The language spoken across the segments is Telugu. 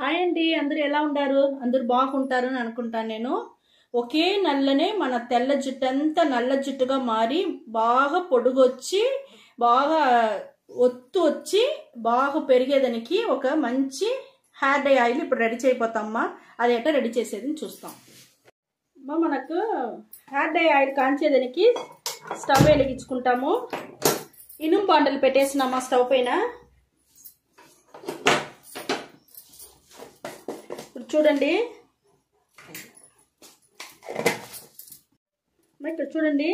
హాయ్ అండి, అందరూ ఎలా ఉన్నారు? అందరూ బాగుంటారు అని అనుకుంటాను నేను. ఒకే నల్లనే మన తెల్ల జుట్టు అంతా నల్ల జుట్టుగా మారి బాగా పొడుగొచ్చి బాగా ఒత్తు వచ్చి బాగా పెరిగేదానికి ఒక మంచి హెయిర్ డై ఆయిల్ ఇప్పుడు రెడీ చేయబోతామ్మా. అది ఎట్లా రెడీ చేసేది చూస్తాం. మనకు హెయిర్ డై ఆయిల్ కాంచేదానికి స్టవ్ వెలిగించుకుంటాము. ఇనుము బాండలు పెట్టేసినామా స్టవ్ పైన. చూడండి, ఇక్కడ చూడండి,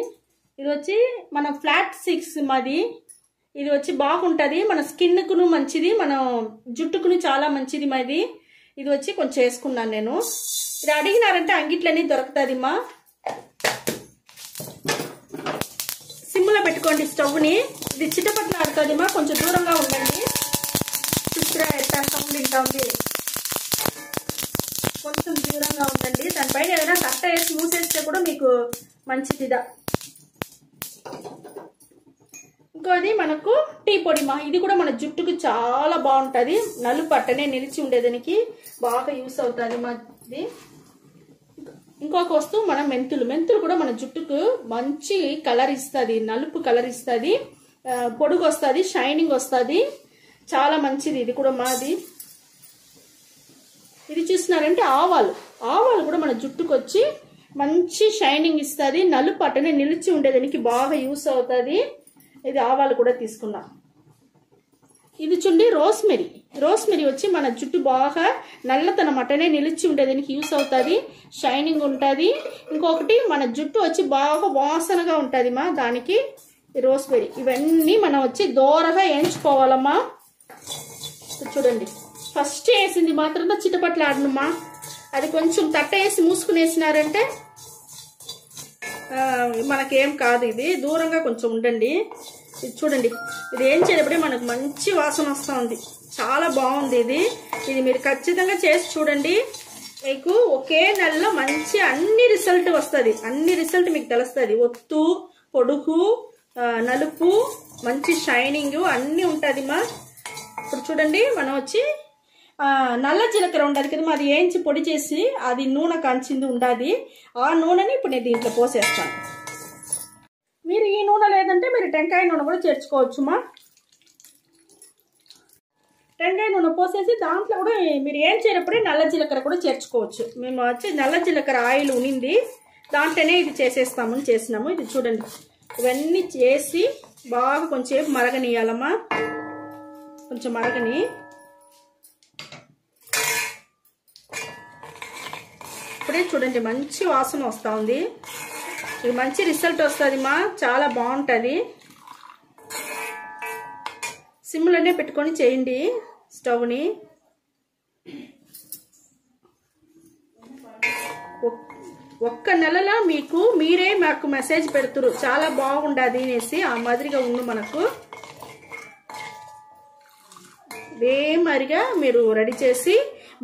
ఇది వచ్చి మన ఫ్లాట్ 6 మాది. ఇది వచ్చి బాగుంటుంది, మన స్కిన్కును మంచిది, మన జుట్టుకును చాలా మంచిది మాది. ఇది వచ్చి కొంచెం వేసుకున్నాను నేను. ఇది అడిగినారంటే అంగిట్లన్నీ దొరుకుతుంది మా. సిమ్లో పెట్టుకోండి స్టవ్ని. ఇది చిట్టపట్ల ఆడుతుంది మా, కొంచెం దూరంగా ఉండండి. చూస్తురా ఎట్లా సౌండ్ వింటా ఉంది. కొంచెం దూరంగా ఉండండి. దానిపైన ఏదైనా కట్ట వేసి మూసేస్తే కూడా మీకు మంచిదిదా. ఇంకోది మనకు టీ పొడి మా. ఇది కూడా మన జుట్టుకు చాలా బాగుంటుంది. నలుపు పట్టనే నిలిచి ఉండేదానికి బాగా యూస్ అవుతుంది మా ఇది. ఇంకొక వస్తువు మన మెంతులు. మెంతులు కూడా మన జుట్టుకు మంచి కలర్ ఇస్తుంది, నలుపు కలర్ ఇస్తుంది, పొడుగు వస్తుంది, షైనింగ్ వస్తుంది, చాలా మంచిది ఇది కూడా మాది. ఇది చూసినారంటే ఆవాలు. ఆవాలు కూడా మన జుట్టుకు వచ్చి మంచి షైనింగ్ ఇస్తుంది, నలుపు అట్టనే నిలిచి ఉండేదానికి బాగా యూస్ అవుతుంది. ఇది ఆవాలు కూడా తీసుకున్నా. ఇది చూడండి రోస్మెరీ. రోస్మెరీ వచ్చి మన జుట్టు బాగా నల్లతనం అట్టనే నిలిచి ఉండేదానికి యూస్ అవుతుంది, షైనింగ్ ఉంటుంది. ఇంకొకటి మన జుట్టు వచ్చి బాగా వాసనగా ఉంటుంది మా, దానికి రోస్మెరీ. ఇవన్నీ మనం వచ్చి దూరగా వేయించుకోవాలమ్మా. చూడండి, ఫస్ట్ వేసింది మాత్రం చిట్టపట్ల ఆడనమ్మా. అది కొంచెం తట్ట వేసి మూసుకుని వేసినారంటే మనకేం కాదు. ఇది దూరంగా కొంచెం ఉండండి. ఇది చూడండి, ఇది ఏం చేయబడి మనకు మంచి వాసన వస్తూ ఉంది, చాలా బాగుంది ఇది. ఇది మీరు ఖచ్చితంగా చేసి చూడండి. మీకు ఒకే నెలలో మంచి అన్ని రిజల్ట్ వస్తుంది, అన్ని రిజల్ట్ మీకు తెలుస్తుంది. ఒత్తు, పొడుగు, నలుపు, మంచి షైనింగ్ అన్నీ ఉంటుంది మా. ఇప్పుడు చూడండి, మనం వచ్చి నల్ల జీలకర్ర ఉండాలి కదా, అది వేయించి పొడి చేసి అది నూనె కాంచింది ఉండాలి. ఆ నూనెని ఇప్పుడు నేను దీంట్లో పోసేస్తాను. మీరు ఈ నూనె లేదంటే మీరు టెంకాయ నూనె కూడా చేర్చుకోవచ్చు మా. టెంకాయ నూనె పోసేసి దాంట్లో కూడా మీరు ఏం చేయనప్పుడే నల్ల జీలకర్ర కూడా చేర్చుకోవచ్చు. మేము వచ్చి నల్ల జీలకర్ర ఆయిల్ ఉనింది, దాంట్లోనే ఇది చేసేస్తామని చేసినాము. ఇది చూడండి, ఇవన్నీ చేసి బాగా కొంచెం మరగనియాలమ్మా. కొంచెం మరగని ఇప్పుడే చూడండి మంచి వాసన వస్తూ ఉంది. ఇది మంచి రిజల్ట్ వస్తుంది మా, చాలా బాగుంటుంది. సిమ్లోనే పెట్టుకొని చేయండి స్టవ్ని. ఒక్క నెలలో మీకు మీరే మాకు మెసేజ్ పెడుతురు చాలా బాగుండదు అనేసి. ఆ మాదిరిగా ఉంది మనకు. ఇదే మరిగా మీరు రెడీ చేసి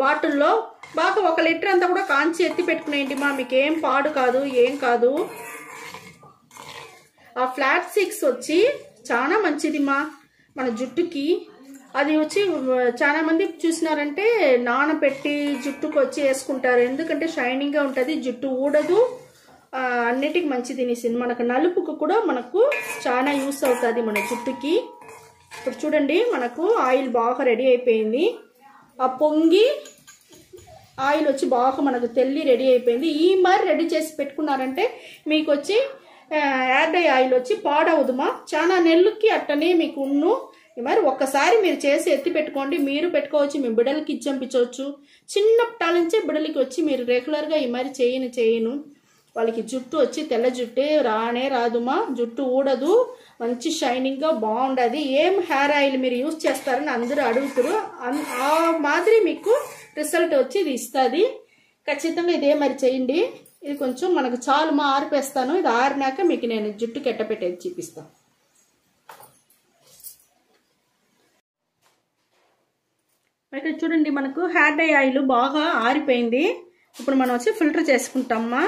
బాటిల్లో బాగా 1 లీటర్ అంతా కూడా కాంచి ఎత్తి పెట్టుకునేయండి మా. మీకు ఏం పాడు కాదు, ఏం కాదు. ఆ ఫ్లాట్ 6 వచ్చి చాలా మంచిది మా మన జుట్టుకి. అది వచ్చి చాలా మంది చూసినారంటే నానబెట్టి జుట్టుకు వచ్చి వేసుకుంటారు, ఎందుకంటే షైనింగ్గా ఉంటుంది, జుట్టు ఊడదు, అన్నిటికి మంచిది అనేసి. మనకు నలుపుకు కూడా మనకు చాలా యూస్ అవుతుంది మన జుట్టుకి. ఇప్పుడు చూడండి, మనకు ఆయిల్ బాగా రెడీ అయిపోయింది. ఆ పొంగి ఆయిల్ వచ్చి బాగా మనకు తెల్లి రెడీ అయిపోయింది. ఈ మరి రెడీ చేసి పెట్టుకున్నారంటే మీకు వచ్చి హెయిర్ డై ఆయిల్ వచ్చి పాడవుదుమా. చాలా నెలలకి అట్టనే మీకు ఉన్ను. ఈ మరి ఒక్కసారి మీరు చేసి ఎత్తి పెట్టుకోండి. మీరు పెట్టుకోవచ్చు, మీ బిడ్డలకి ఇచ్చంపించవచ్చు. చిన్నప్పటి నుంచే బిడ్డలకి వచ్చి మీరు రెగ్యులర్గా ఈ మరి చేయను వాళ్ళకి జుట్టు వచ్చి తెల్ల జుట్టే రానే రాదుమా. జుట్టు ఊడదు, మంచి షైనింగ్గా బాగుండదు. ఏం హెయిర్ ఆయిల్ మీరు యూజ్ చేస్తారని అందరూ అడుగుతారు. ఆ మాదిరి మీకు రిజల్ట్ వచ్చి ఇది ఇస్తుంది. ఖచ్చితంగా ఇదే మరి చేయండి. ఇది కొంచెం మనకు చాలు మా, ఆరిపేస్తాను. ఇది ఆరినాక మీకు నేను జుట్టు కెట్టపెట్టేది చూపిస్తాను. ఇక్కడ చూడండి, మనకు హెయిర్ డై ఆయిల్ బాగా ఆరిపోయింది. ఇప్పుడు మనం వచ్చి ఫిల్టర్ చేసుకుంటామా.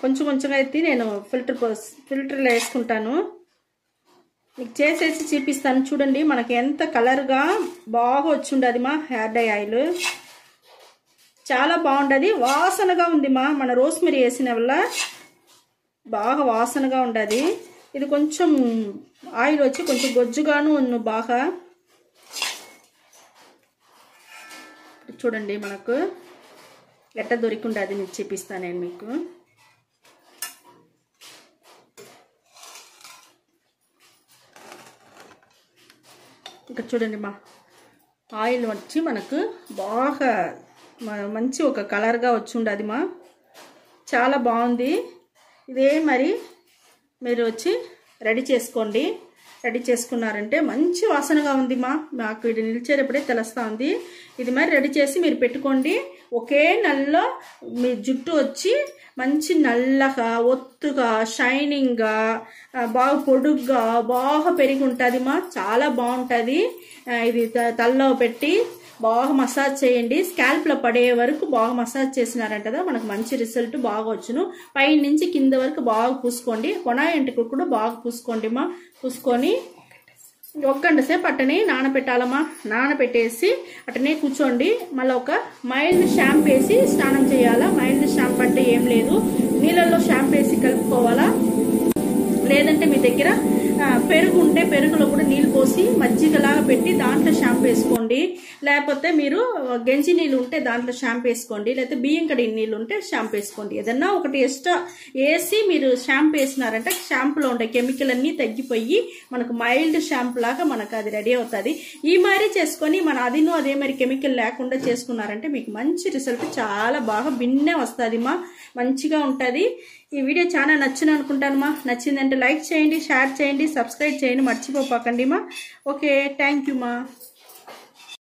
కొంచెం కొంచెంగా ఎత్తి నేను ఫిల్టర్లో వేసుకుంటాను. మీకు చేసేసి చూపిస్తాను చూడండి. మనకి ఎంత కలర్గా బాగా వచ్చిండది మా హెయిర్ డై ఆయిల్. చాలా బాగుండది, వాసనగా ఉంది మా. మన రోస్మెరీ వేసిన వల్ల బాగా వాసనగా ఉండదు. ఇది కొంచెం ఆయిల్ వచ్చి కొంచెం గొజ్జుగాను ఉంది బాగా. చూడండి మనకు ఎట్ట దొరికిండది మీకు చూపిస్తాను నేను మీకు. ఇక్కడ చూడండి మా ఆయిల్ వచ్చి మనకు బాగా మంచి ఒక కలర్గా వచ్చి ఉండదు మా. చాలా బాగుంది. ఇదే మరి మీరు వచ్చి రెడీ చేసుకోండి. రెడీ చేసుకున్నారంటే మంచి వాసనగా ఉంది మా. నాకు ఇది నిలిచేటప్పుడే తెలుస్తూ ఉంది. ఇది మరి రెడీ చేసి మీరు పెట్టుకోండి. ఒకే నెలలో మీ జుట్టు వచ్చి మంచి నల్లగా ఒత్తుగా షైనింగ్గా బాగా పొడుగ్గా బాగా పెరిగి ఉంటుంది మా. చాలా బాగుంటుంది. ఇది తలలో పెట్టి బాగా మసాజ్ చేయండి. స్కాల్ప్లో పడే వరకు బాగా మసాజ్ చేసినారంట కదా మనకు మంచి రిజల్ట్ బాగా వచ్చును. పై నుంచి కింద వరకు బాగా పూసుకోండి. కొన ఎంటికలు కూడా బాగా పూసుకోండి మా. పూసుకొని 1 గంట సేపు అట్టనే నానబెట్టాలమ్మా. నానబెట్టేసి అట్టనే కూర్చోండి. మళ్ళీ ఒక మైల్డ్ షాంపూ వేసి స్నానం చేయాలా. మైల్డ్ షాంపూ అంటే ఏం లేదు, నీళ్ళల్లో షాంపూ వేసి కలుపుకోవాలా. లేదంటే మీ దగ్గర పెరుగు ఉంటే పెరుగులో కూడా నీళ్ళు పోసి మజ్జిగలాగా పెట్టి దాంట్లో షాంపూ వేసుకోండి. లేకపోతే మీరు గంజి నీళ్ళు ఉంటే దాంట్లో షాంపూ వేసుకోండి. లేకపోతే బియ్యం కడిగిన నీళ్ళు ఉంటే షాంపూ వేసుకోండి. ఏదన్నా ఒకటి ఎక్స్ట్రా వేసి మీరు షాంపూ వేసినారంటే షాంపూలో ఉండే కెమికల్ అన్నీ తగ్గిపోయి మనకు మైల్డ్ షాంపూ లాగా మనకు అది రెడీ అవుతుంది. ఈ మరి చేసుకొని మన అదిను అదే మరి కెమికల్ లేకుండా చేసుకున్నారంటే మీకు మంచి రిజల్ట్ చాలా బాగా భిన్నే వస్తుంది మా. మంచిగా ఉంటుంది. ఈ వీడియో చాలా నచ్చింది అనుకుంటాను మా. నచ్చిందంటే లైక్ చేయండి, షేర్ చేయండి, సబ్స్క్రైబ్ చేయండి, మర్చిపోకండి మా. ఓకే, థ్యాంక్ యూ మా.